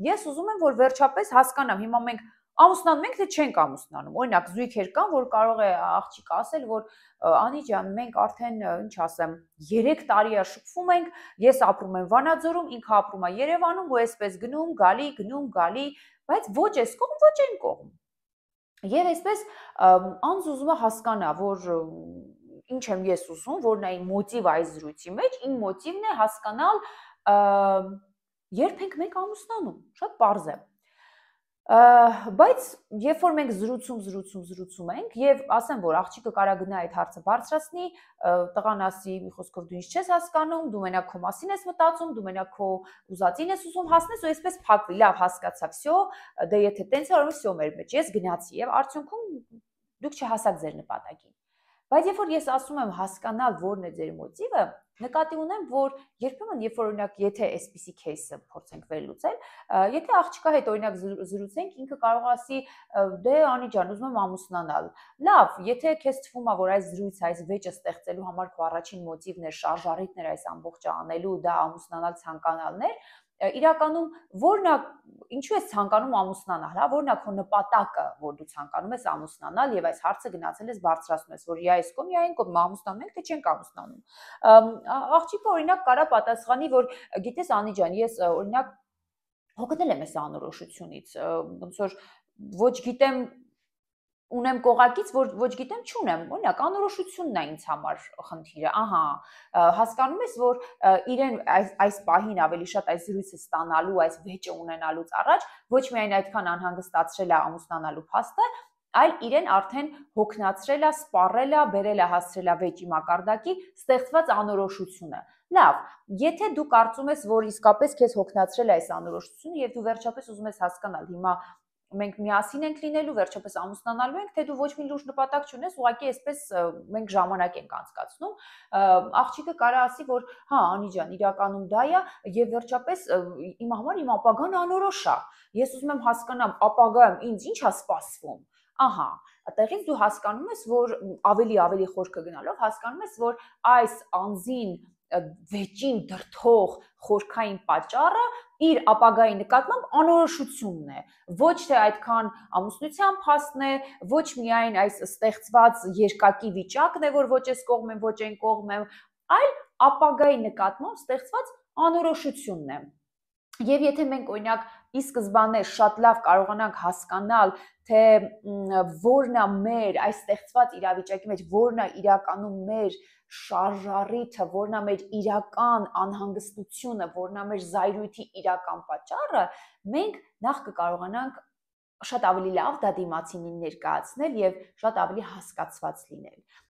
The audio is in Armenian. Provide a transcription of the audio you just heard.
ես ուզում եմ, որ վերջապես հասկանամ, հիմա մենք ամուսնանում ենք, թե չենք ամուսնանում։ Օրինակ, զույգեր կան, որ կարող է աղջիկը ասել, որ Անի ջան, մենք արդեն, ինչ ասեմ, 3 տարի է շփվում ենք, ես ապրում եմ Վանաձորում, ինքը ապրում է Երևանում, ու այսպես գնում, գալի, գնում, գալի, բայց ոչ այս կողմ, ոչ այն կողմ։ Եվ այսպես անձ ուզում է հասկանա, որ ինչ եմ ես ուզում, որ նա իմ մոտիվը այս զրույցի մեջ, իմ մոտիվն է հասկանալ երբ ենք մենք ամուսնանում, շատ պարզ է։ Բայց երբ որ մենք զրուցում ենք եւ ասեմ, որ աղջիկը կարա գնա այդ հարցը բարձրացնի, տղան ասի, մի խոսքով դու ինչ չես հասկանում, դու մենակ քո մասին ես մտածում, դու մենակ քո ուզածին ես ուզում հասնես ու այսպես փակվի, լավ, հասկացա, всё, դե եթե տենց է, ուրեմն всё մեր մեջ, ես գնացի եւ արդյունքում դուք չհասաք ձեր նպատակին։ Բայց երբ որ ես ասում եմ հասկանալ որն է ձեր մոտիվը, նկատի ունեմ, որ երբեմն երբ որ օրինակ եթե այսպիսի кейսը փորձենք վերլուծել, եթե աղջիկա հետ օրինակ զրուցենք, ինքը կարող ասի, դե Անի ջան, ուզում եմ ամուսնանալ։ Լավ, եթե քեզ թվում է, որ այս զրույցը, այս վեճը ստեղծելու համար քո առաջին մոտիվն է, շարժառիթն է այս ամբողջը անելու, դա ամուսնանալ ցանկանալն էր, իրականում որն է, ինչու ես ցանկանում ամուսնանալ, հա, որն է քո նպատակը, որ դու ցանկանում ես ամուսնանալ եւ այս հարցը գնացել ես բարձրացնում ես, որ я այս կողմ, я այն կողմ, ամուսնանում ենք, թե չենք ամուսնանում։ Աղջիկը օրինակ կարա պատասխանի, որ գիտես Անի ջան, ես օրինակ հոգնել եմ այս անորոշությունից, ոնց որ ոչ գիտեմ ունեմ կողակից, որ ոչ գիտեմ չունեմ, օրինակ անորոշությունն է ինձ համար խնդիրը, ահա, հասկանում ես, որ իրեն այս պահին ավելի շատ այս զրույցը ստանալու, այս վեճը ունենալուց առաջ ոչ միայն այդքան անհանգստացրել է ամուսնանալու փաստը, այլ իրեն արդեն հոգնածրել է, սպառել է, բերել է, հասցրել է վեճի մակարդակի ստեղծված անորոշությունը։ Լավ, եթե դու կարծում ես, որ իսկապես քեզ հոգնածրել է այս անորոշությունը եւ դու վերջապես ուզում ես հասկանալ, հիմա մենք միասին ենք լինելու, վերջապես ամուսնանալու ենք, թե դու ոչ մի լուրջ նպատակ չունես, ուղղակի այսպես մենք ժամանակ ենք անցկացնում, աղջիկը կարա ասի, որ հա, Անի ջան, իրականում դա է եւ վերջապես իմ համար իմ ապագան անորոշ է։ Ես ուզում եմ հասկանամ, ապագայում ինձ ինչ է սպասվում։ Ահա, այդտեղից դու հասկանում ես, որ ավելի խորքը գնալով հասկանում ես, որ այս անձին վեճին դրթող խորքային պատճառը իր ապագայի նկատմամբ անորոշությունն է, ոչ թե այդքան ամուսնության փաստն է, ոչ միայն այս ստեղծված երկակի վիճակն է, որ ոչ այս կողմ եմ, ոչ այն կողմ եմ, այլ ապագայի նկատմամբ ստեղծված անորոշությունն է։ Եվ եթե մենք օրինակ ի սկզբանե շատ լավ կարողանանք հասկանալ, թե որն է մեր այս ստեղծված իրավիճակի մեջ, որն է իրականում մեր շարժառիթը, որն է մեր իրական անհանգստությունը, որն է մեր զայրույթի իրական պատճառը, մենք նախ կկարողանանք շատ ավելի լավ դա դիմացինին ներկայացնել եւ շատ ավելի հասկացված լինել։